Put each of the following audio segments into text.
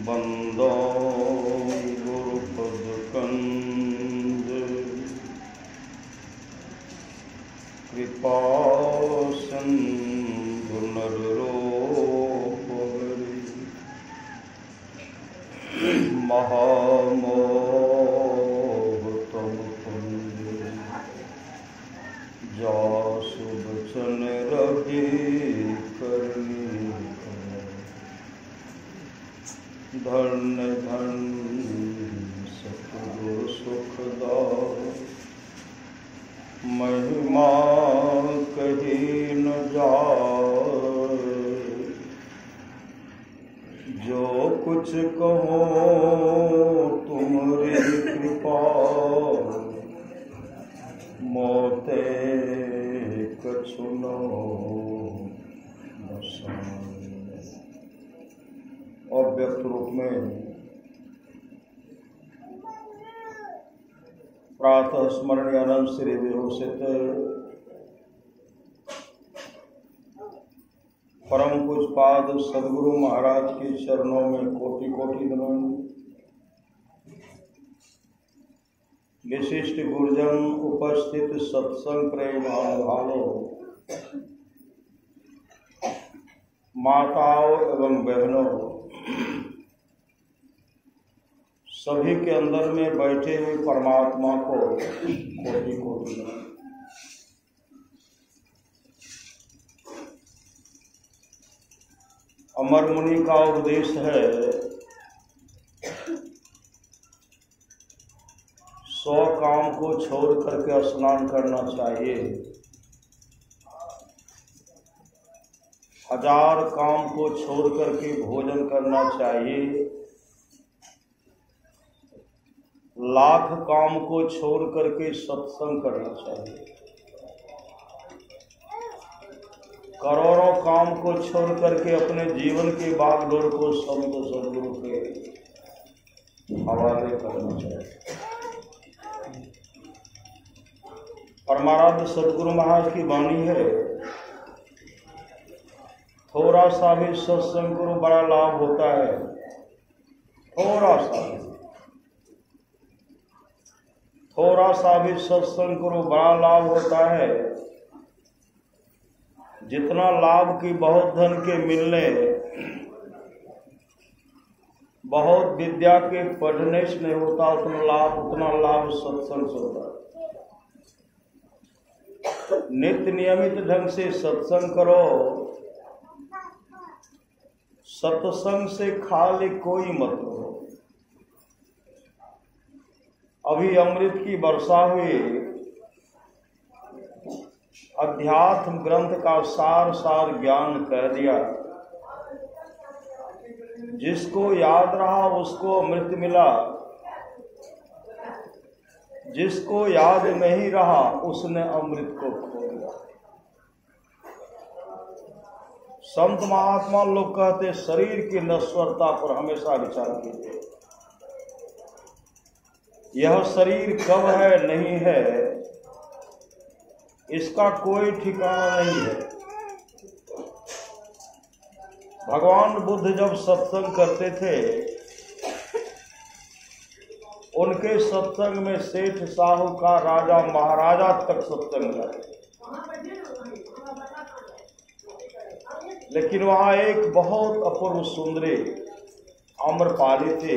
बंदो गुरुपद कंद कृपा सिंधु नररूप महामोह तम कुंज जासु बचन रवि करनी धन धन सतगुरु सुखदा महिमा कही न जाए। जो कुछ कहो तुम्हारी कृपा मोते कछु न अव्यक्त रूप में प्रातः स्मरणीय अनंत श्री विभूषित परम पूज्यपाद सद्गुरु महाराज के चरणों में कोटि कोटि नमन। विशिष्ट गुरुजन उपस्थित सत्संग प्रेम भावों, माताओं एवं बहनों, सभी के अंदर में बैठे हुए परमात्मा को कोटि कोटि नमन। अमर मुनि का उपदेश है 100 काम को छोड़ करके स्नान करना चाहिए, 1000 काम को छोड़ करके भोजन करना चाहिए, 1,00,000 काम को छोड़ करके सत्संग करना चाहिए, करोड़ों काम को छोड़ करके अपने जीवन के बागडोर को संत सद्गुरु के हवाले करना चाहिए। परमाराध्य सद्गुरु महाराज की वाणी है, थोड़ा सा भी सत्संग करो बड़ा लाभ होता है। थोड़ा सा भी सत्संग करो बड़ा लाभ होता है। जितना लाभ की बहुत धन के मिलने, बहुत विद्या के पढ़ने से नहीं होता, उतना लाभ सत्संग से होता है। नित्य नियमित ढंग से सत्संग करो। सत्संग से खाली कोई मतलब हो। अभी अमृत की वर्षा हुई, अध्यात्म ग्रंथ का सार ज्ञान कह दिया। जिसको याद रहा उसको अमृत मिला, जिसको याद नहीं रहा उसने अमृत को खो दिया। संत महात्मा लोग कहते शरीर की नश्वरता पर हमेशा विचार कीजिए। यह शरीर कब है नहीं है इसका कोई ठिकाना नहीं है। भगवान बुद्ध जब सत्संग करते थे, उनके सत्संग में सेठ साहूकार राजा महाराजा तक सत्संग करते, लेकिन वहां एक बहुत अपूर्व सुंदरी आम्रपाली थे।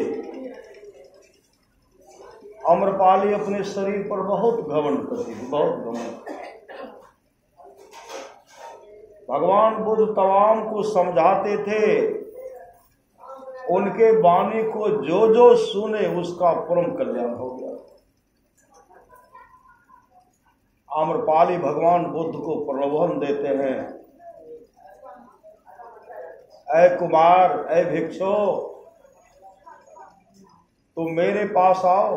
आम्रपाली अपने शरीर पर बहुत घमंड करती थी, बहुत घमंड। भगवान बुद्ध तमाम को समझाते थे, उनके वाणी को जो जो सुने उसका परम कल्याण हो गया। आम्रपाली भगवान बुद्ध को प्रलोभन देते हैं, ऐ कुमार, ऐ भिक्षु, तुम मेरे पास आओ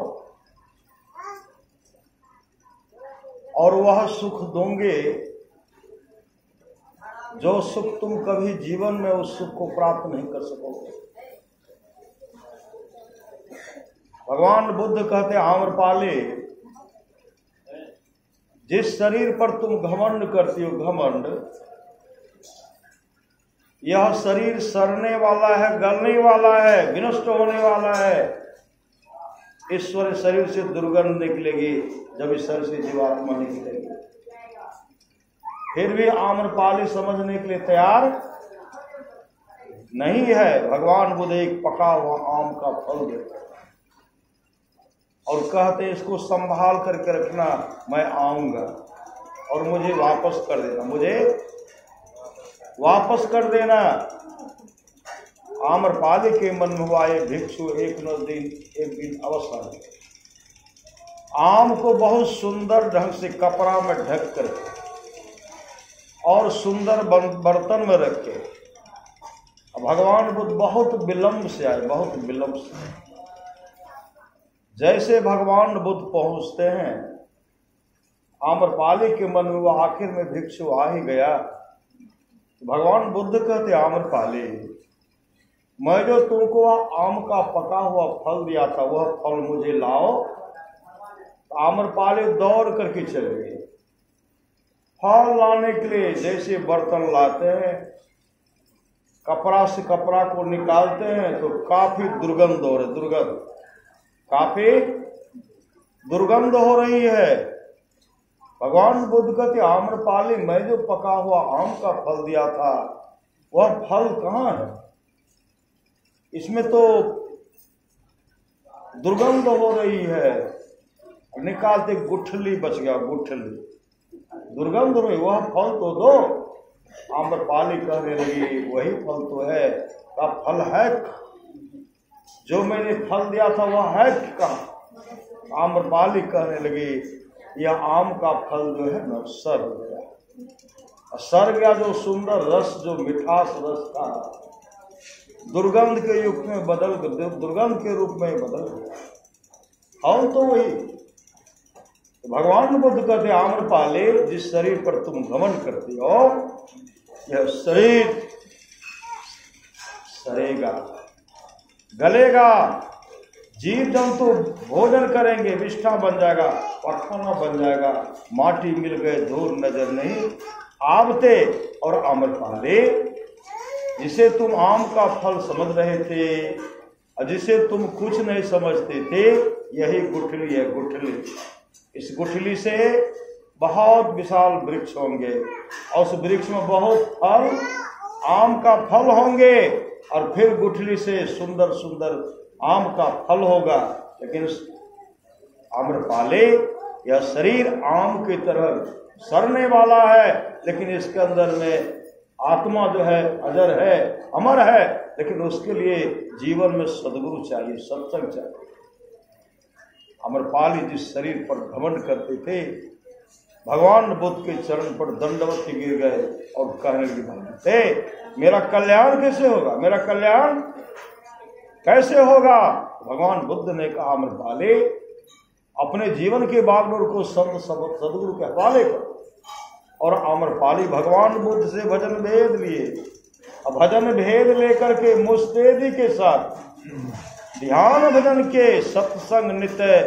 और वह सुख दूंगे जो सुख तुम कभी जीवन में उस सुख को प्राप्त नहीं कर सकोगे। भगवान बुद्ध कहते आम्रपाली, जिस शरीर पर तुम घमंड करती हो, घमंड यह शरीर सड़ने वाला है, गलने वाला है, विनष्ट होने वाला है। ईश्वर शरीर से दुर्गंध निकलेगी जब इस शरीर से जीवात्मा निकलेगी। फिर भी आम्रपाली समझने के लिए तैयार नहीं है। भगवान बुद्ध एक पका हुआ आम का फल देते और कहते इसको संभाल करके रखना, मैं आऊंगा और मुझे वापस कर देना, मुझे वापस कर देना। आम्रपाली के मन में हुआ ये भिक्षु एक दिन अवश्य आम को बहुत सुंदर ढंग से कपड़ा में ढक कर और सुंदर बर्तन में रखे। भगवान बुद्ध बहुत विलंब से आए, बहुत विलंब से। जैसे भगवान बुद्ध पहुंचते हैं, आम्रपाली के मन में वो आखिर में भिक्षु आ ही गया। भगवान बुद्ध कहते आम्रपाली, मैं जो तुमको आम का पका हुआ फल दिया था वह फल मुझे लाओ। आम्रपाली दौड़ करके चले गए। फल लाने के लिए जैसे बर्तन लाते हैं, कपड़ा से कपड़ा को निकालते हैं तो काफी दुर्गंध हो रही, काफी दुर्गंध हो रही है। भगवान बुद्ध कहते आम्रपाली, मैं जो पका हुआ आम का फल दिया था वह फल कहाँ है? इसमें तो दुर्गंध हो रही है। निकालते गुठली बच गया, गुठली दुर्गंध हो रही, वह फल तो दो। आम्रपाली कहने लगी वही फल तो है। का फल है? जो मैंने फल दिया था वह है कहाँ? आम्रपाली कहने लगी यह आम का फल जो है ना सड़ गया, सड़ गया। जो सुंदर रस, जो मिठास रस था, दुर्गंध के युग में बदल, दुर्गंध के रूप में बदल गया। हम तो वही। भगवान बुद्ध कहते आम्रपाली, जिस शरीर पर तुम घमंड करती हो यह शरीर सड़ेगा, गलेगा। जीव जंतु भोजन करेंगे, विष्ठा बन जाएगा, पखाना बन जाएगा, माटी मिल गए, धूल नजर नहीं आवते। और आम्रपाली, जिसे तुम आम का फल समझ रहे थे और जिसे तुम कुछ नहीं समझते थे, यही गुठली है, गुठली। इस गुठली से बहुत विशाल वृक्ष होंगे और उस वृक्ष में बहुत फल, आम का फल होंगे और फिर गुठली से सुंदर सुंदर आम का फल होगा। लेकिन आम्रपाली, यह शरीर आम की तरह सड़ने वाला है, लेकिन इसके अंदर में आत्मा जो है अजर है, अमर है। लेकिन उसके लिए जीवन में सद्गुरु चाहिए, सत्संग चाहिए। आम्रपाली जिस शरीर पर घमंड करते थे, भगवान बुद्ध के चरण पर दंडवत गिर गए और कहने लगे मेरा कल्याण कैसे होगा, मेरा कल्याण कैसे होगा? भगवान बुद्ध ने कहा आम्रपाली, अपने जीवन के बागडोर को सदगुरु के हवाले करो। और आम्रपाली भगवान बुद्ध से भजन भेद लिए। अब भजन भेद लेकर के मुस्तैदी के साथ ध्यान भजन के सत्संग नित्य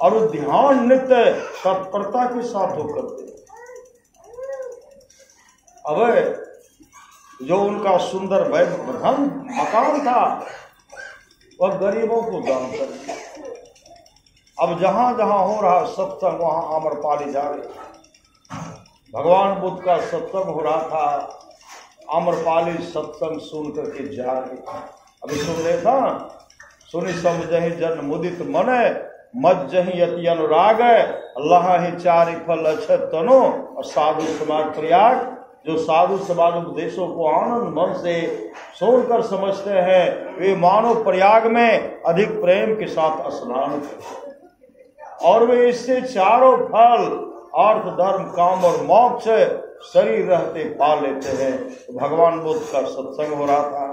और ध्यान नित्य तत्परता के साथ होकर करते। अब जो उनका सुंदर धन मकान था वह गरीबों को दान कर। अब जहां जहां हो रहा सत्संग वहां आम्रपाली जा रहे। भगवान बुद्ध का सत्संग हो रहा था, आम्रपाली सत्संग सुन करके जा रही। अभी सुन रहे था, सुनी समझहि जन मुदित मन, मज्जहि यति अनुराग, अल्लाह ही चारि फल अछत तनो, और साधु समाज प्रयाग। जो साधु समाज उपदेशों को आनंद मन से सुनकर समझते हैं, वे मानो प्रयाग में अधिक प्रेम के साथ स्नान करते और वे इससे चारों फल अर्थ, धर्म, काम और मोक्ष शरीर रहते पा लेते हैं। तो भगवान बुद्ध का सत्संग हो रहा था,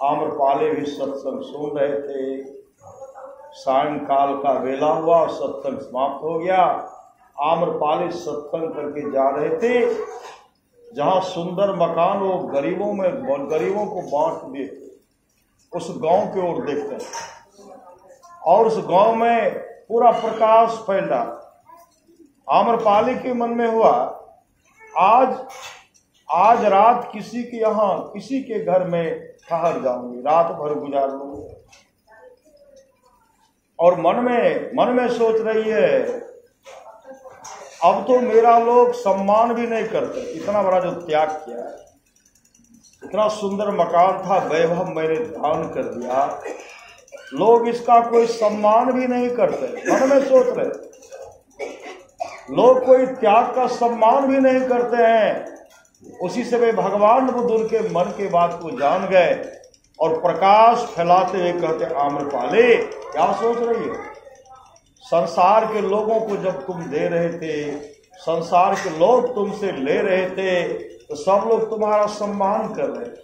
आम्रपाली भी सत्संग सुन रहे थे। सायंकाल का वेला हुआ, सत्संग समाप्त हो गया। आम्रपाली सत्संग करके जा रहे थे, जहां सुंदर मकान वो गरीबों को बांट दिए, उस गांव की ओर देखते हैं और उस गांव में पूरा प्रकाश फैल रहा। आम्रपाली के मन में हुआ आज आज रात किसी के यहाँ किसी के घर में ठहर जाऊंगी, रात भर गुजार लूंगी। और मन में सोच रही है अब तो मेरा लोग सम्मान भी नहीं करते, इतना बड़ा जो त्याग किया है, इतना सुंदर मकान था, वैभव मैंने दान कर दिया, लोग इसका कोई सम्मान भी नहीं करते। मन में सोच रहे लोग कोई त्याग का सम्मान भी नहीं करते हैं। उसी से वे भगवान बुद्ध उनके मन के बात को जान गए और प्रकाश फैलाते हुए कहते, आम्रपाली क्या सोच रही है? संसार के लोगों को जब तुम दे रहे थे, संसार के लोग तुमसे ले रहे थे, तो सब लोग तुम्हारा सम्मान कर रहे थे,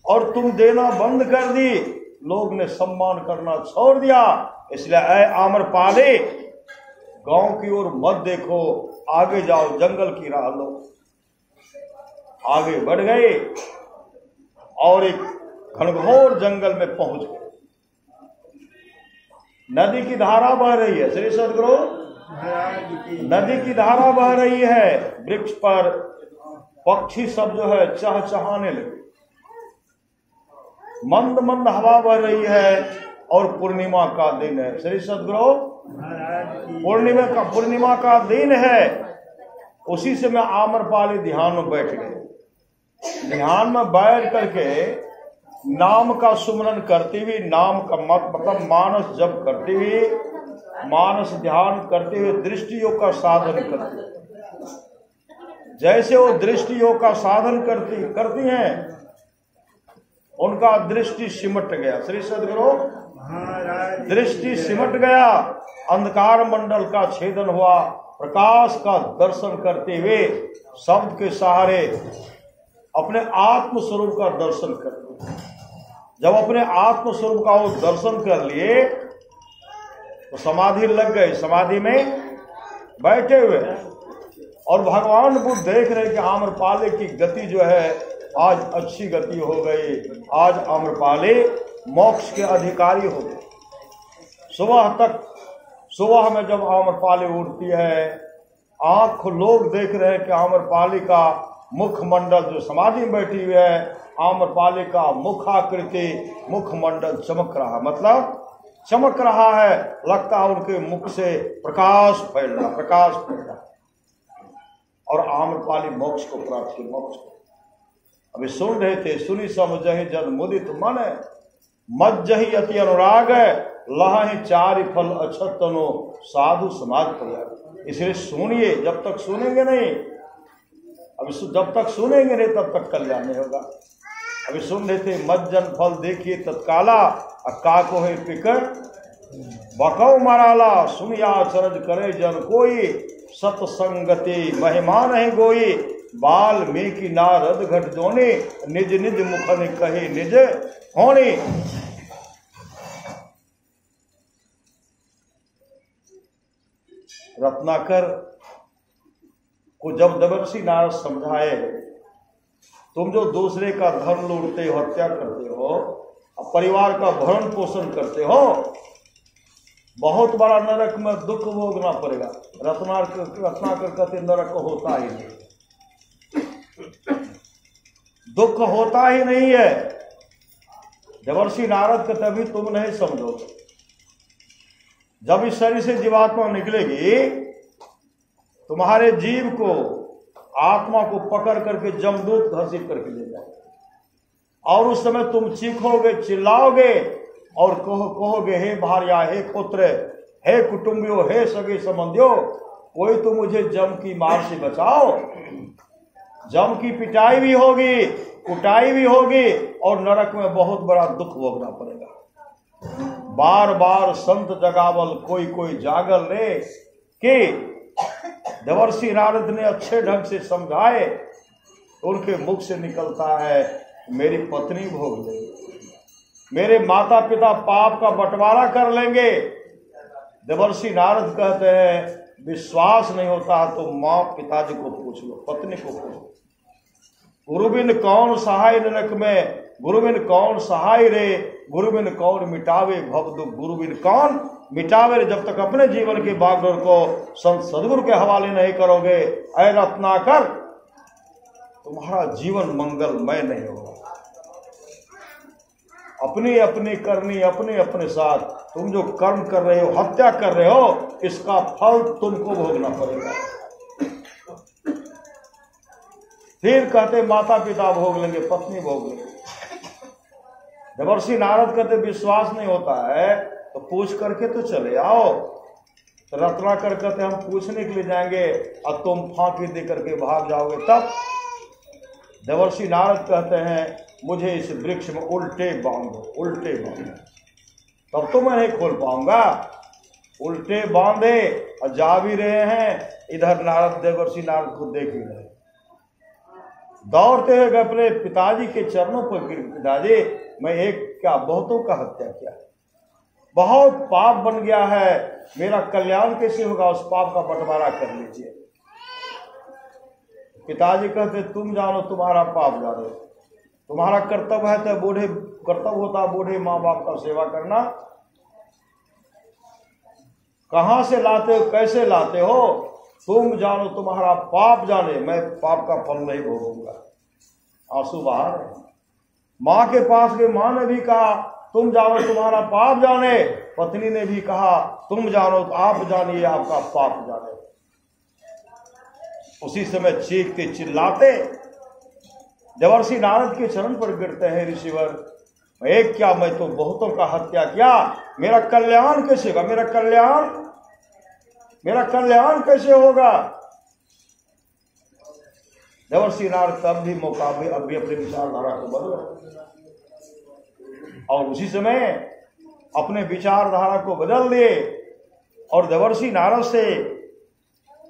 और तुम देना बंद कर दी, लोग ने सम्मान करना छोड़ दिया। इसलिए ऐ आम्रपाली, गांव की ओर मत देखो, आगे जाओ, जंगल की राह लो। आगे बढ़ गए और एक घनघोर जंगल में पहुंच गए। नदी की धारा बह रही है, श्री सद्गुरु, नदी की धारा बह रही है। वृक्ष पर पक्षी सब जो है चहचहाने लगे, मंद मंद हवा बह रही है, और पूर्णिमा का दिन है। श्री सद्गुरु, पूर्णिमा का दिन है। उसी से मैं आम्रपाली ध्यान में बैठ गए। ध्यान में बैठ करके नाम का सुमरन करती हुई, नाम का मतलब मानस जप करती हुई, मानस ध्यान करते हुए दृष्टि योग का साधन करती। जैसे वो दृष्टि योग का साधन करती हैं, उनका दृष्टि सिमट गया। श्री सद्गुरु, दृष्टि सिमट गया, अंधकार मंडल का छेदन हुआ, प्रकाश का दर्शन करते हुए शब्द के सहारे अपने आत्म स्वरूप का दर्शन करते। जब अपने आत्म स्वरूप का वो दर्शन कर लिए तो समाधि लग गई, समाधि में बैठे हुए, और भगवान बुद्ध देख रहे कि आम्रपाली की गति जो है आज अच्छी गति हो गई, आज आम्रपाली मोक्ष के अधिकारी हो गए। सुबह में जब आम्रपाली उठती है, आंख लोग देख रहे हैं कि आम्रपाली का मुखमंडल जो समाधि में बैठी हुई है, आम्रपाली का मुखाकृति मुखमंडल चमक रहा, मतलब चमक रहा है, लगता है उनके मुख से प्रकाश फैल रहा, और आम्रपाली मोक्ष को प्राप्त की, मोक्ष को अभी सुन रहे थे। सुनी समझहि जन मुदित मन, मज्जहि अति अनुराग, लहहि चारि फल अछतनो साधु समाज प्रयाग। इसलिए सुनिए, जब तक सुनेंगे नहीं, अभी जब तक सुनेंगे नहीं तब तक कल्याण नहीं होगा। अभी सुन रहे थे, मज्जन फल देखिए तत्काला, का को है पिकर बकौ मराला, सुनिया चरज करे जन कोई, सतसंगति महिमा नहीं गोई, वाल्मीकि नारद घट जोनी, निज निज मुखन कहे निज होनी। रत्नाकर को जब देवर्षि नारद समझाए, तुम जो दूसरे का धन लूटते हो, हत्या करते हो, परिवार का भरण पोषण करते हो, बहुत बड़ा नरक में दुख भोगना पड़ेगा। रत्नाकर कहते नरक होता ही नहीं, दुख होता ही नहीं है। देवर्षि नारद कहते अभी तुम नहीं समझोगे, जब इस शरीर से जीवात्मा निकलेगी, तुम्हारे जीव को, आत्मा को पकड़ करके जमदूत घसीट करके ले जाए, और उस समय तुम चीखोगे, चिल्लाओगे और कहोगे, हे भार्या, हे पुत्र, हे कुटुंबियों, हे सगे संबंधियों, कोई तो मुझे जम की मार से बचाओ। जम की पिटाई भी होगी, कुटाई भी होगी, और नरक में बहुत बड़ा दुख भोगना पड़ेगा। बार बार संत जगावल कोई कोई जागल रे, कि देवर्षि नारद ने अच्छे ढंग से समझाए, उनके मुख से निकलता है, मेरी पत्नी भोग लेगी, मेरे माता पिता पाप का बंटवारा कर लेंगे। देवर्षि नारद कहते हैं, विश्वास नहीं होता तो माँ पिताजी को पूछ लो, पत्नी को पूछ लो। गुरुबिन कौन सहाय नरक में, गुरुबिन कौन सहाय रे, गुरुबिन कौन मिटावे भव दुख, गुरुबिन कौन मिटावे रे। जब तक अपने जीवन के बागडोर को संत सदगुरु के हवाले नहीं करोगे, ऐ रत्नाकर, तुम्हारा जीवन मंगलमय नहीं होगा। अपनी अपनी करनी अपने अपने साथ, तुम जो कर्म कर रहे हो, हत्या कर रहे हो, इसका फल तुमको भोगना पड़ेगा। फिर कहते माता पिता भोग लेंगे, पत्नी भोग लेंगे। देवर्षि नारद कहते विश्वास नहीं होता है तो पूछ करके तो चले आओ। तो रत्नाकर कहते हम पूछने के लिए जाएंगे और तुम फांकी दे करके भाग जाओगे तब। देवर्षि नारद कहते हैं मुझे इस वृक्ष में उल्टे बांधो, उल्टे बांधो, तब तो मैं नहीं खोल पाऊंगा। उल्टे बांधे और जा भी रहे हैं, इधर नारद देवर्षि नारद को देख ही रहे, दौड़ते हुए गए अपने पिताजी के चरणों पर गिर, पिताजी मैं एक क्या बहुतों का हत्या किया, बहुत पाप बन गया है, मेरा कल्याण कैसे होगा, उस पाप का बंटवारा कर लीजिए। पिताजी कहते तुम जानो, तुम्हारा पाप जानो, तुम्हारा कर्तव्य है तो बूढ़े कर्तव्य होता बूढ़े माँ बाप का सेवा करना। कहां से लाते हो, कैसे लाते हो, तुम जानो, तुम्हारा पाप जाने, मैं पाप का फल नहीं भोगूंगा। आंसू बहा रहे। माँ के पास गए, माँ ने भी कहा तुम जानो तुम्हारा पाप जाने, पत्नी ने भी कहा तुम जानो, आप जानिए आपका पाप जाने। उसी समय चीखते चिल्लाते देवर्षि नारद के चरण पर गिरते हैं ऋषिवर। एक क्या, मैं तो बहुतों का हत्या किया, मेरा कल्याण कैसे होगा, मेरा कल्याण कैसे होगा। देवर्षि नारद तब भी मौका भी अब भी अपनी विचारधारा को बदल, और उसी समय अपने विचारधारा को बदल दिए और देवर्षि नारद से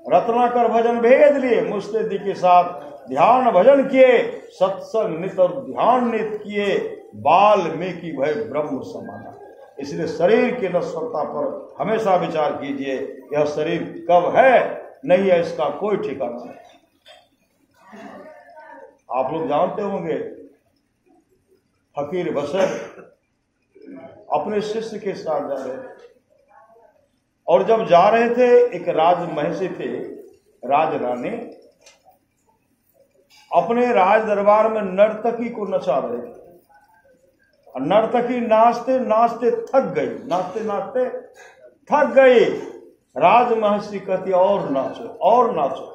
रत्नाकर भजन भेज लिए, मुस्तैदी के साथ ध्यान भजन किए, सत्संग नित और ध्यान नित किए, वाल्मीकि भय ब्रह्म समाना। इसलिए शरीर की नश्वरता पर हमेशा विचार कीजिए, यह शरीर कब है नहीं है इसका कोई ठिकाना नहीं। आप लोग जानते होंगे फकीर बसर अपने शिष्य के साथ जा रहे थे, और जब जा रहे थे एक राजमहिषी थे, राजरानी, अपने राज दरबार में नर्तकी को नचा रहे थे। और नर्तकी नाचते नाचते थक गई, नाचते नाचते थक गई। राजमहिषी कहती और नाचो और नाचो।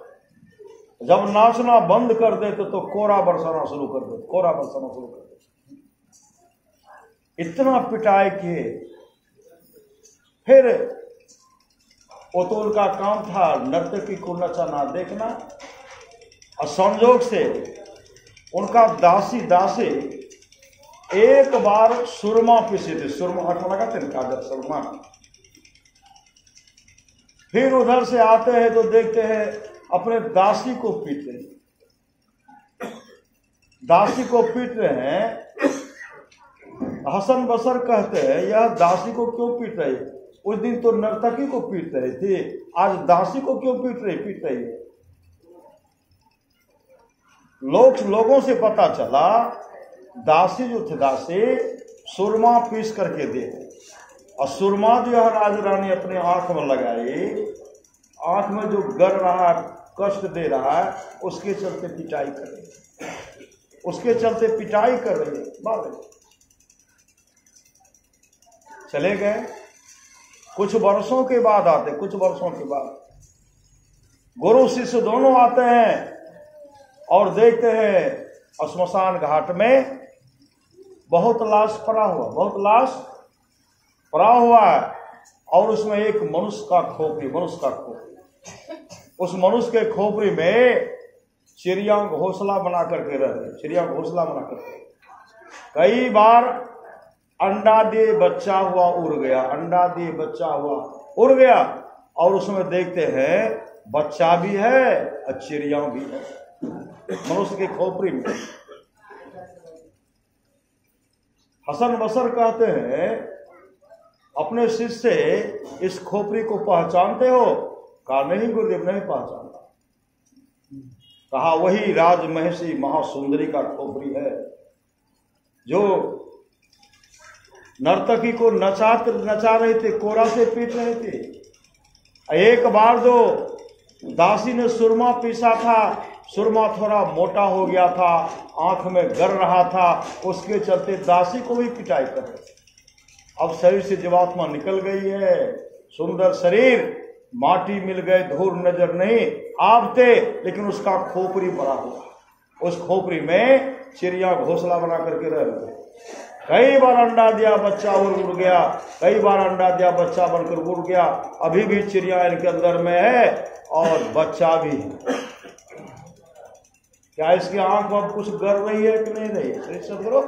जब नाचना बंद कर देते तो कोरा बरसाना शुरू कर देते, कोरा बरसाना शुरू कर देते। इतना पिटाई किए। फिर वो तो उनका काम था नर्तकी को नचाना देखना, और संजोग से उनका दासी एक बार सुरमा पीसे थे, सुरमा आटा लगाते हैं कागज सुरमा। फिर उधर से आते हैं तो देखते हैं अपने दासी को पीट रहे, दासी को पीट रहे हैं। हसन बसर कहते हैं यह दासी को क्यों पीट रही है, उस दिन तो नर्तकी को पीट रही थी, आज दासी को क्यों पीट रही है। लोगों से पता चला दासी जो थे, दासी सुरमा पीस करके दे, और सुरमा जो है राजरानी अपने आंख में लगाई, आंख में जो गड़ रहा है, कष्ट दे रहा है, उसके चलते पिटाई कर रही है, उसके चलते पिटाई कर रही है। बात चले गए। कुछ वर्षों के बाद आते, कुछ वर्षों के बाद गुरु शिष्य दोनों आते हैं और देखते हैं श्मशान घाट में बहुत लाश पड़ा हुआ, बहुत लाश पड़ा हुआ है, और उसमें एक मनुष्य का खोपड़ी, उस मनुष्य के खोपड़ी में चिड़िया घोंसला बना करके रह रही, चिड़िया घोंसला बना करके कई बार अंडा दिए बच्चा हुआ उड़ गया, अंडा दिए बच्चा हुआ उड़ गया, और उसमें देखते हैं बच्चा भी है और चिड़िया भी है मनुष्य के खोपड़ी में। हसन बसर कहते हैं अपने शिष्य से इस खोपड़ी को पहचानते हो? कहा नहीं गुरुदेव, नहीं पहचानता। कहा वही राजमहिषी महासुंदरी का खोपड़ी है जो नर्तकी को नचा रहे थे, कोरा से पीट रहे थे। एक बार जो दासी ने सुरमा पीसा था सुरमा थोड़ा मोटा हो गया था, आंख में गर रहा था, उसके चलते दासी को भी पिटाई कर रहे थे। अब शरीर से जीवात्मा निकल गई है, सुंदर शरीर, माटी मिल गए, धूल नजर नहीं आते, लेकिन उसका खोपड़ी बड़ा हुआ। उस खोपड़ी में चिड़िया घोंसला बना करके रह गए। कई बार अंडा दिया, बच्चा उड़ गया, कई बार अंडा दिया, बच्चा बनकर उड़ गया। अभी भी चिड़िया इनके अंदर में है और बच्चा भी है। क्या इसकी आंख अब कुछ गर रही है कि नहीं रही है? सदगुरु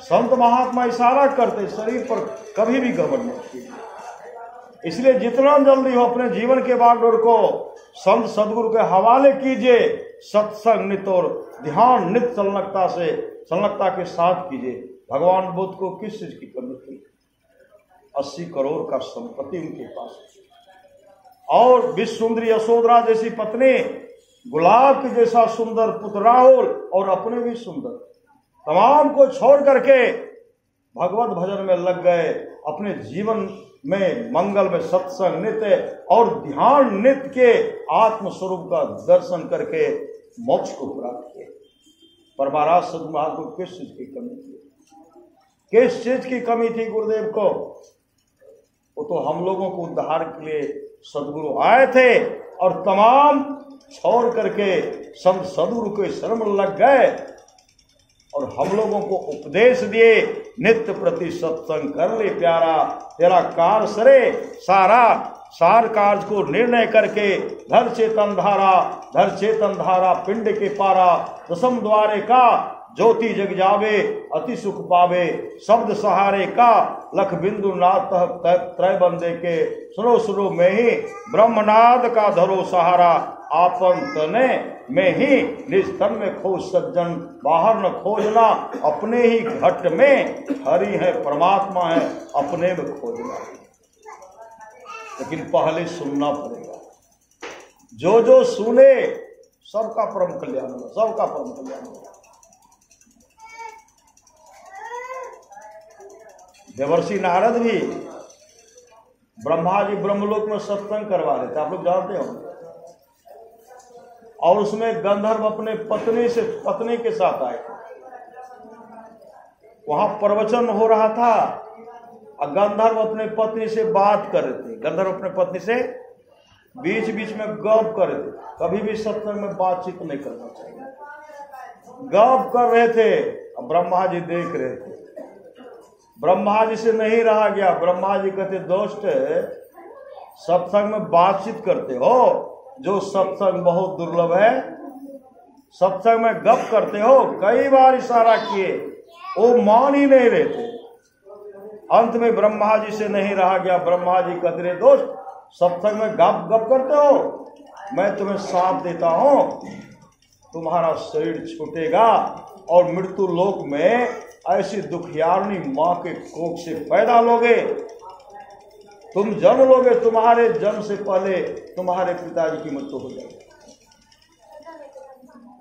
संत महात्मा इशारा करते, शरीर पर कभी भी घमंड नहीं कीजिए। इसलिए जितना जल्दी हो अपने जीवन के बागडोर को संत सदगुरु के हवाले कीजिए। सत्संग नित्य और ध्यान नित्य संलग्नता के साथ कीजिए। भगवान बुद्ध को किस चीज की कमी थी? 80 करोड़ का संपत्ति उनके पास, और विश्व सुंदरी यशोधरा जैसी पत्नी, गुलाब के जैसा सुंदर पुत्र राहुल, और अपने भी सुंदर, तमाम को छोड़ करके भगवत भजन में लग गए। अपने जीवन में मंगल में सत्संग नित्य और ध्यान नित्य के आत्म स्वरूप का दर्शन करके मोक्ष को प्राप्त किए। पर महाराज सदगुरु महाराज को किस चीज की कमी थी? किस चीज की कमी थी गुरुदेव को? वो तो हम लोगों को उद्धार के लिए सदगुरु आए थे और तमाम छोड़ करके संत सदगुरु के शरण में लग गए और हम लोगों को उपदेश दिए, नित्य प्रति सत्संग कर ले प्यारा, तेरा कार सरे सारा सार कार्य को निर्णय करके धर चेतन धारा पिंड के पारा, दसम द्वारे का ज्योति जग जावे, अति सुख पावे, शब्द सहारे का लख बिंदु नाथ त्रय बंदे के, सुनो में ही ब्रह्मनाद का धरो सहारा, आपन तने में ही निज तन में खोज सज्जन, बाहर न खोजना, अपने ही घट में हरि है परमात्मा है, अपने में खोजना। लेकिन पहले सुनना पड़ेगा। जो सुने सबका परम कल्याण होगा, सबका परम कल्याण होगा। देवर्षि नारद भी ब्रह्मा जी ब्रह्मलोक में सत्संग करवा रहे थे, आप लोग जानते हो। और उसमें गंधर्व अपने पत्नी के साथ आए। वहां प्रवचन हो रहा था और गंधर्व अपने पत्नी से बात कर रहे थे। गंधर्व अपने पत्नी से बीच बीच में गप कर रहे थे। कभी भी सत्संग में बातचीत नहीं करना चाहिए। गप कर रहे थे, ब्रह्मा जी देख रहे थे। ब्रह्मा जी से नहीं रहा गया। ब्रह्मा जी कहते, दोस्त सत्संग में बातचीत करते हो, जो सत्संग बहुत दुर्लभ है, सत्संग में गप करते हो। कई बार इशारा किए, वो मान ही नहीं रहे थे। अंत में ब्रह्मा जी से नहीं रहा गया। ब्रह्मा जी कहते, दोस्त सत्संग में गप करते हो, मैं तुम्हें साथ देता हूं, तुम्हारा शरीर छूटेगा और मृत्यु लोक में ऐसी दुखियारनी मां के कोख से पैदा लोगे, तुम जन्म लोगे, तुम्हारे जन्म से पहले तुम्हारे पिताजी की मृत्यु हो जाएगी,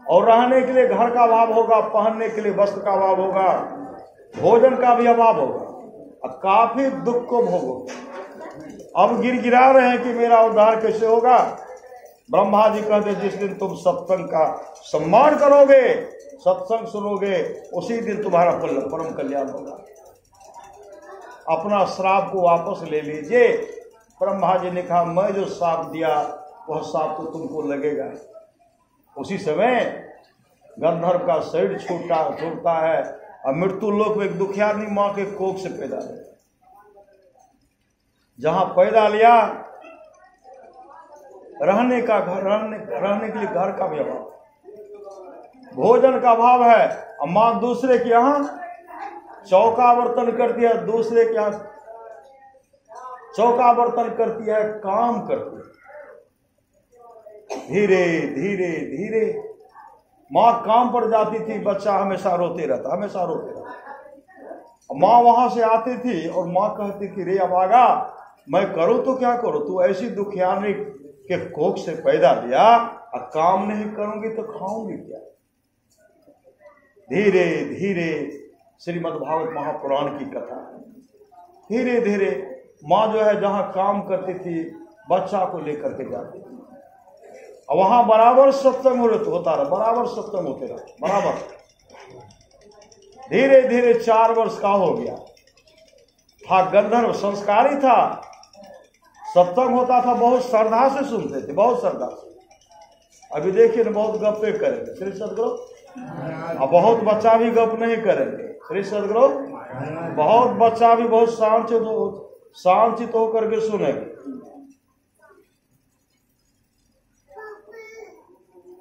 और रहने के लिए घर का अभाव होगा, पहनने के लिए वस्त्र का अभाव होगा, भोजन का भी अभाव होगा, और काफी दुख को भोगोगे। अब गिरा रहे हैं कि मेरा उद्धार कैसे होगा। ब्रह्मा जी कहते, जिस दिन तुम सत्संग का सम्मान करोगे, सत्संग सुनोगे, उसी दिन तुम्हारा परम कल्याण होगा। अपना श्राप को वापस ले लीजिए। ब्रह्मा जी ने कहा, मैं जो श्राप दिया वह श्राप तो तुमको लगेगा। उसी समय गंधर्व का शरीर छूटता है और मृत्यु लोक में एक दुखियारनी मां के कोख से पैदा है। जहां पैदा लिया, रहने के लिए घर का भी अभाव, भोजन का अभाव है। और मां दूसरे के यहाँ चौका बर्तन करती है, दूसरे के यहाँ चौका बर्तन करती है, काम करती है। धीरे धीरे धीरे मां काम पर जाती थी, बच्चा हमेशा रोते रहता। मां वहां से आती थी और मां कहती थी, रे अभागा, मैं करूं तो क्या करूं, तू ऐसी दुखियारी के कोख से पैदा लिया और काम नहीं करूंगी तो खाऊंगी क्या। धीरे धीरे श्रीमद् भागवत महापुराण की कथा, धीरे धीरे मां जो है जहां काम करती थी, बच्चा को लेकर के जाती थी। और वहां बराबर सत्संग होता रहा, बराबर सत्संग होते रहा, बराबर। धीरे धीरे 4 वर्ष का हो गया, था गंधर्व, संस्कारी था, सत्संग होता था, बहुत श्रद्धा से सुनते थे, बहुत श्रद्धा से। अभी देखिए ना, बहुत गप्पे करेंगे श्री सदगुरु, और बहुत बच्चा भी गप नहीं करेंगे श्री सदगुरु, बहुत बच्चा भी बहुत शांतित होकर के सुनेंगे।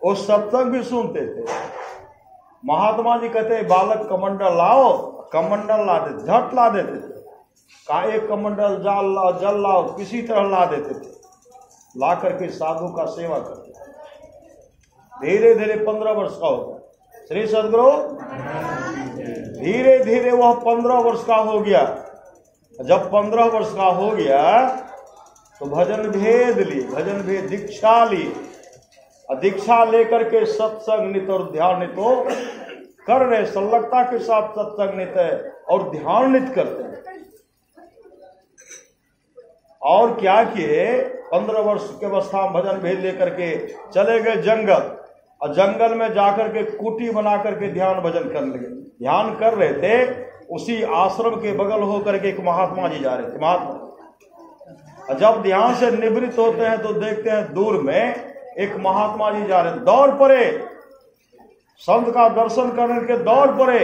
वो सत्संग भी सुनते थे। महात्मा जी कहते बालक कमंडल लाओ, कमंडल ला देते, झट ला देते थे, का एक कमंडल जल लाओ, किसी तरह ला देते थे, ला करके साधु का सेवा करते थे। धीरे धीरे 15 वर्ष का हो गया श्री सदगुरु, धीरे धीरे वह 15 वर्ष का हो गया। जब 15 वर्ष का हो गया तो भजन भेद ली, भजन भेद दीक्षा ली, दीक्षा लेकर के सत्संग नित और ध्यान नित कर रहे, संलग्नता के साथ सत्संग नित और ध्यान नित करते हैं। और क्या किए, 15 वर्ष की अवस्था में भजन भेद लेकर के चले गए जंगल, और जंगल में जाकर के कुटी बना करके ध्यान भजन करने लगे। ध्यान कर रहे थे, उसी आश्रम के बगल होकर के एक महात्मा जी जा रहे थे, महात्मा। जब ध्यान से निवृत्त होते हैं तो देखते हैं दूर में एक महात्मा जी जा रहे हैं, दौड़ पड़े, संत का दर्शन करने के दौड़ पड़े।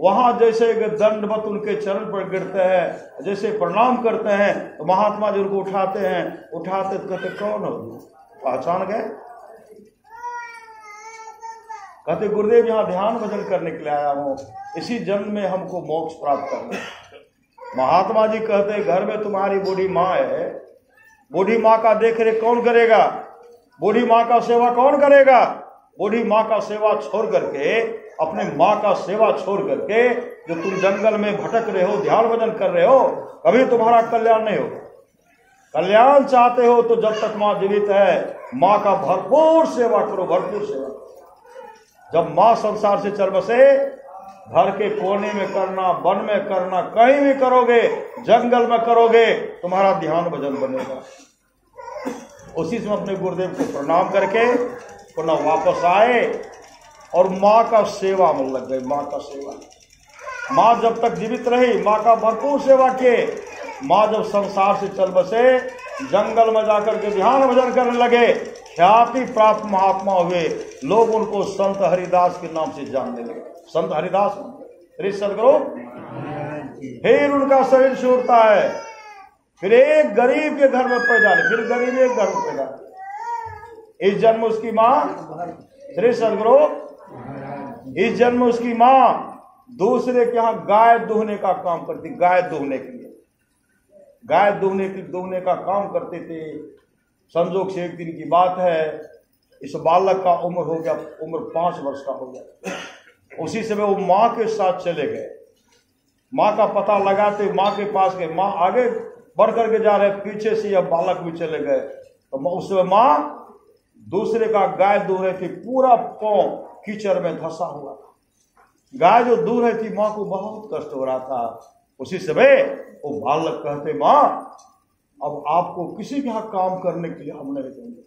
वहां जैसे दंडवत उनके चरण पर गिरते हैं, जैसे प्रणाम करते हैं, तो महात्मा जी उनको उठाते हैं, उठाते तो कहते कौन हो, पहचान गए? कहते गुरुदेव यहाँ ध्यान भजन करने के लिए आया हूँ, इसी जन्म में हमको मोक्ष प्राप्त करना। महात्मा जी कहते घर में तुम्हारी बूढ़ी माँ है, बूढ़ी माँ का देख रेख कौन करेगा, बूढ़ी माँ का सेवा कौन करेगा? बूढ़ी माँ का सेवा छोड़ करके, अपने माँ का सेवा छोड़ करके जो तुम जंगल में भटक रहे हो, ध्यान भजन कर रहे हो, कभी तुम्हारा कल्याण नहीं होगा। कल्याण चाहते हो तो जब तक माँ जीवित है, माँ का भरपूर सेवा करो, भरपूर सेवा। जब माँ संसार से चल बसे, घर के कोने में करना, वन में करना, कहीं भी करोगे, जंगल में करोगे, तुम्हारा ध्यान भजन बनेगा। उसी समय अपने गुरुदेव को प्रणाम करके पुनः वापस आए और माँ का सेवा में लग गए। माँ का सेवा, माँ जब तक जीवित रही माँ का भरपूर सेवा किए। माँ जब संसार से चल बसे, जंगल में जाकर के ध्यान भजन करने लगे, ख्याति प्राप्त महात्मा हुए। लोग उनको संत हरिदास के नाम से जानने लगे, संत हरिदास श्री सदगुरु। फिर उनका शरीर छूटता है, फिर एक गरीब के घर में पैदा, फिर गरीब एक घर में पैदा। इस जन्म उसकी माँ श्री सदगुरु, इस जन्म उसकी माँ दूसरे के यहाँ गाय दूहने का काम करती, गाय दूहने के लिए, गाय दूहने का काम करते थे। संजोग से एक दिन की बात है, इस बालक का उम्र हो गया, उम्र 5 वर्ष का हो गया। उसी समय वो माँ के साथ चले गए, माँ का पता लगाते माँ के पास गए। माँ आगे बढ़ करके जा रहे, पीछे से यह बालक भी चले गए। तो उस समय माँ दूसरे का गाय दूह रही थी, पूरा पांव कीचड़ में धंसा हुआ था। गाय जो दूह रही थी, माँ को बहुत कष्ट हो रहा था। उसी समय वो बालक कहते, माँ अब आपको किसी के यहाँ काम करने के लिए हम नहीं देंगे,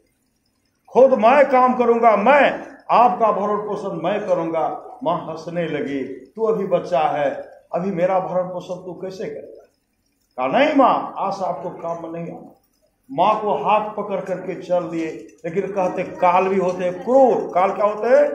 खुद मैं काम करूंगा, मैं आपका भरण पोषण मैं करूंगा। माँ हंसने लगी, तू अभी बच्चा है, अभी मेरा भरण पोषण तू कैसे करेगा? कहा नहीं माँ, आज आपको काम में नहीं आना। माँ को हाथ पकड़ करके चल दिए, लेकिन कहते काल भी होते हैं क्रूर। काल क्या होते हैं?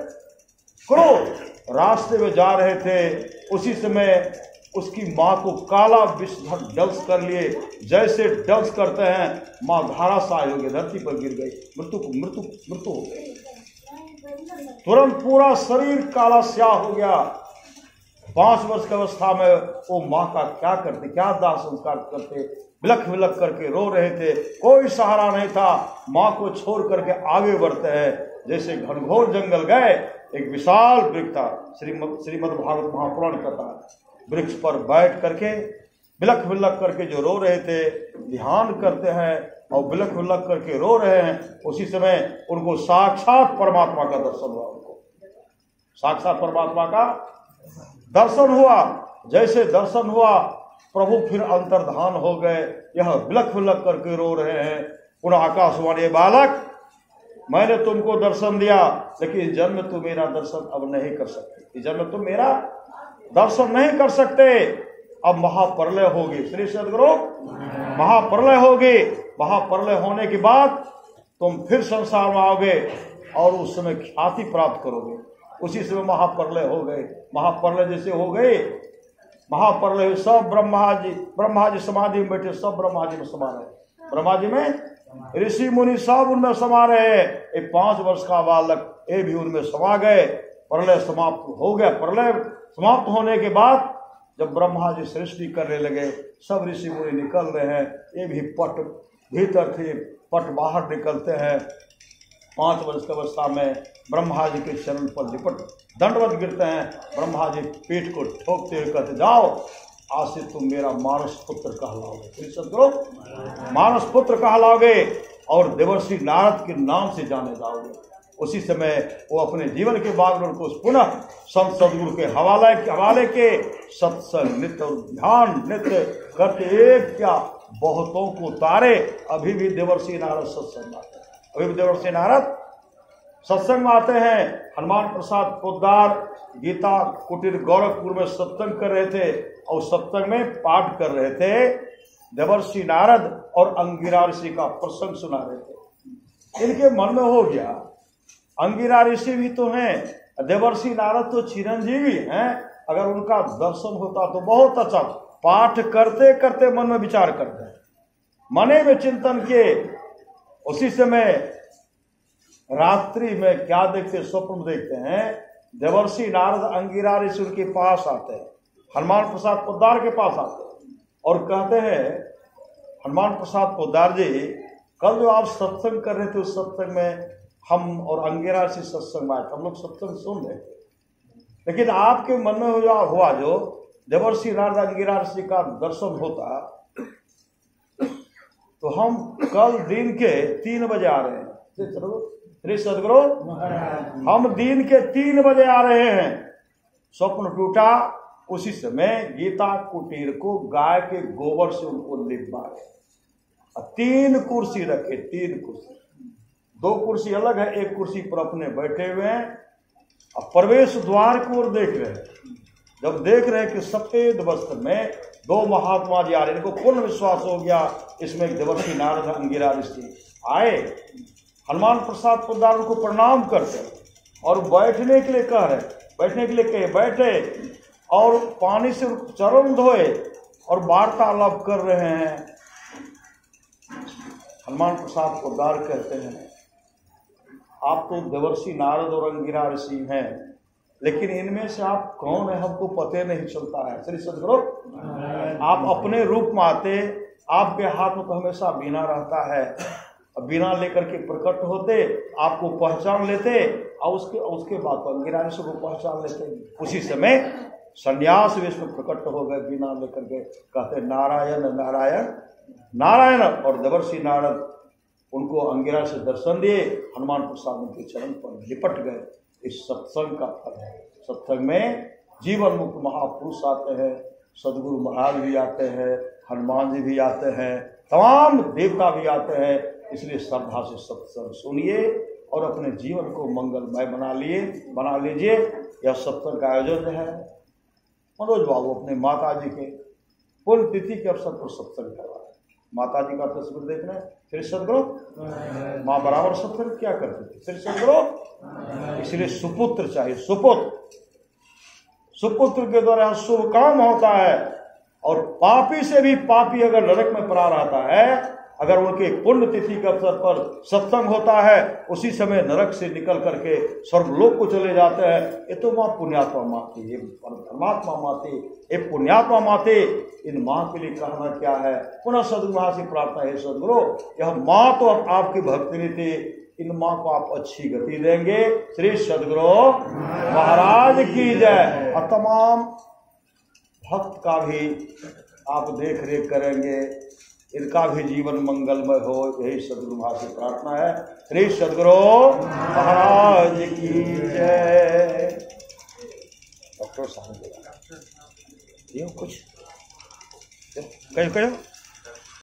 क्रूर। रास्ते में जा रहे थे, उसी समय उसकी माँ को काला विषधर डंस कर लिए। जैसे डंस करते हैं, माँ धाराशायी हो गई, धरती पर गिर गई, मृत्यु हो गई। तुरंत पूरा शरीर काला स्याह हो गया। 5 वर्ष की अवस्था में वो माँ का क्या करते, क्या दाह संस्कार करते, बिलख बिलख करके रो रहे थे। कोई सहारा नहीं था, माँ को छोड़ करके आगे बढ़ते हैं। जैसे घनघोर जंगल गए, एक विशाल वृक्ष था, श्रीमद् भागवत महापुराण कथा। वृक्ष पर बैठ करके बिलख बिलख करके जो रो रहे थे, ध्यान करते हैं और बिलख बिलख करके रो रहे हैं। उसी समय उनको साक्षात परमात्मा का दर्शन हुआ, उनको साक्षात परमात्मा का दर्शन हुआ। जैसे दर्शन हुआ, प्रभु फिर अंतर्धान हो गए। यह बिलख बिलख करके रो रहे हैं। पुनः आकाशवाणी, बालक मैंने तुमको दर्शन दिया, लेकिन इस जन्म में तुम मेरा दर्शन अब नहीं कर सकते, इस जन्म में तुम मेरा दर्शन नहीं कर सकते। अब महाप्रलय होगी श्री सद्गुरु, महाप्रलय होगी। महाप्रलय होने के बाद तुम फिर संसार में आओगे और उस समय ख्याति प्राप्त करोगे। उसी समय महाप्रलय हो गए। महाप्रलय जैसे हो गए, महाप्रलय सब ब्रह्मा जी समाधि में बैठे, सब ब्रह्मा जी में समा रहे। ब्रह्मा जी में ऋषि मुनि सब उनमें समा रहे। एक 5 वर्ष का बालक ये भी उनमें समा गए। प्रलय समाप्त हो गया। प्रलय समाप्त होने के बाद जब ब्रह्मा जी सृष्टि करने लगे, सब ऋषि मुनि निकल रहे हैं। ये भी पट भीतर थे, पट बाहर निकलते हैं। 5 वर्ष की अवस्था में ब्रह्मा जी के चरण पर लिपट दंडवत गिरते हैं। ब्रह्मा जी पीठ को ठोकते हुए कहते, जाओ आज से तुम मेरा मानस पुत्र कहलाओगे। सदगुरु, मानस पुत्र कहलाओगे और देवर्षि नारद के नाम से जाने जाओगे। उसी समय वो अपने जीवन के बागडोर को पुनः संत सदगुरु के हवाले के सत्संग नित्य और ध्यान नित्य करते, एक क्या बहुतों को तारे। अभी भी देवर्षि नारद सत्संग आते हैं, अभी भी देवर्षि नारद सत्संग में आते हैं। हनुमान प्रसाद पोद्दार गीता कुटीर गोरखपुर में सत्संग कर रहे थे और सत्संग में पाठ कर रहे थे। देवर्षि नारद और अंगिरा ऋषि का प्रसंग सुना रहे थे। इनके मन में हो गया, अंगिरा ऋषि भी तो हैं, देवर्षि नारद तो चिरंजीवी हैं, अगर उनका दर्शन होता तो बहुत अच्छा। पाठ करते करते मन में विचार करते हैं, मने में चिंतन किए। उसी समय रात्रि में क्या देखते, स्वप्न देखते हैं। देवर्षि नारद अंगिरा ऋषि के पास आते हैं, हनुमान प्रसाद पोद्दार के पास आते हैं और कहते हैं, हनुमान प्रसाद पोद्दार जी, कल जो आप सत्संग कर रहे थे उस सत्संग में हम और अंगिरा ऋषि सत्संग में आए, हम लोग सत्संग सुन रहे थे, लेकिन आपके मन में हुआ जो देवर्षि नारद अंगिरा ऋषि का दर्शन होता तो हम कल दिन के 3 बजे आ रहे हैं। श्री सदगुरु, हम दिन के 3 बजे आ रहे हैं। स्वप्न टूटा। उसी समय गीता कुटीर को गाय के गोबर से उनको लिपवाए, 3 कुर्सी रखे, 3 कुर्सी, 2 कुर्सी अलग है, 1 कुर्सी पर अपने बैठे हुए हैं। अब प्रवेश द्वार की ओर देख रहे हैं। जब देख रहे हैं कि सफेद वस्त्र में 2 महात्मा जी आ रहे हैं, इनको पूर्ण विश्वास हो गया इसमें देवर्षि नारद अंगिरा ऋषि आए। हनुमान प्रसाद पोद्दार को प्रणाम करते और बैठने के लिए कह रहे, बैठने के लिए कहे, बैठे और पानी से चरण धोए और वार्तालाप कर रहे हैं। हनुमान प्रसाद पोद्दार कहते हैं, आप तो देवर्षि नारद और अंगिरा ऋषि हैं, लेकिन इनमें से आप कौन है हमको पता नहीं चलता है। श्री सदगुरु, आप अपने रूप में आते, आपके हाथ में तो हमेशा बीना रहता है, बीना लेकर के प्रकट होते, आपको पहचान लेते और उसके बाद तो अंगिरा ऋषि को पहचान लेते। उसी समय संन्यास वेश में प्रकट हो गए, बीना लेकर के कहते नारायण नारायण नारायण। और देवर्षि नारद उनको अंगिरा से दर्शन दिए, हनुमान प्रसाद उनके चरण पर लिपट गए। इस सत्संग का फल है। सत्संग में जीवन मुक्त महापुरुष आते हैं, सदगुरु महाराज भी आते हैं, हनुमान जी भी आते हैं, तमाम देवता भी आते हैं। इसलिए श्रद्धा से सत्संग सुनिए और अपने जीवन को मंगलमय बना लीजिए। यह सत्संग का आयोजन है मनोज बाबू अपने माता जी के पुण्यतिथि के अवसर पर सत्संग करवा रहे। माता जी का तस्वीर देख रहे हैं। श्री सदगुरु, माँ बराबर सत्संग क्या करते थे। श्री सदगुरु, इसलिए सुपुत्र चाहिए। सुपुत्र के द्वारा शुभ काम होता है। और पापी से भी पापी अगर नरक में पड़ा रहता है, अगर उनके पुण्यतिथि के अवसर पर सत्संग होता है, उसी समय नरक से निकल करके स्वर्गलोक को चले जाते हैं। ये तो माँ पुण्यात्मा माती, ये परमात्मा माती, ये पुण्यात्मा माती। इन माँ के लिए कहना क्या है। पुनः सदगुरु महाराज से प्रार्थना है, सदगुरु यह माँ तो अब आपकी भक्ति नहीं थी, इन माँ को आप अच्छी गति देंगे। श्री सदगुरु महाराज की जय। और तमाम भक्त का भी आप देख रेख करेंगे, इनका भी जीवन मंगलमय हो, यही सदगुरु महाराज से प्रार्थना है। श्री सदगुरु महाराज की जय। डॉक्टर साहब ये कुछ कहो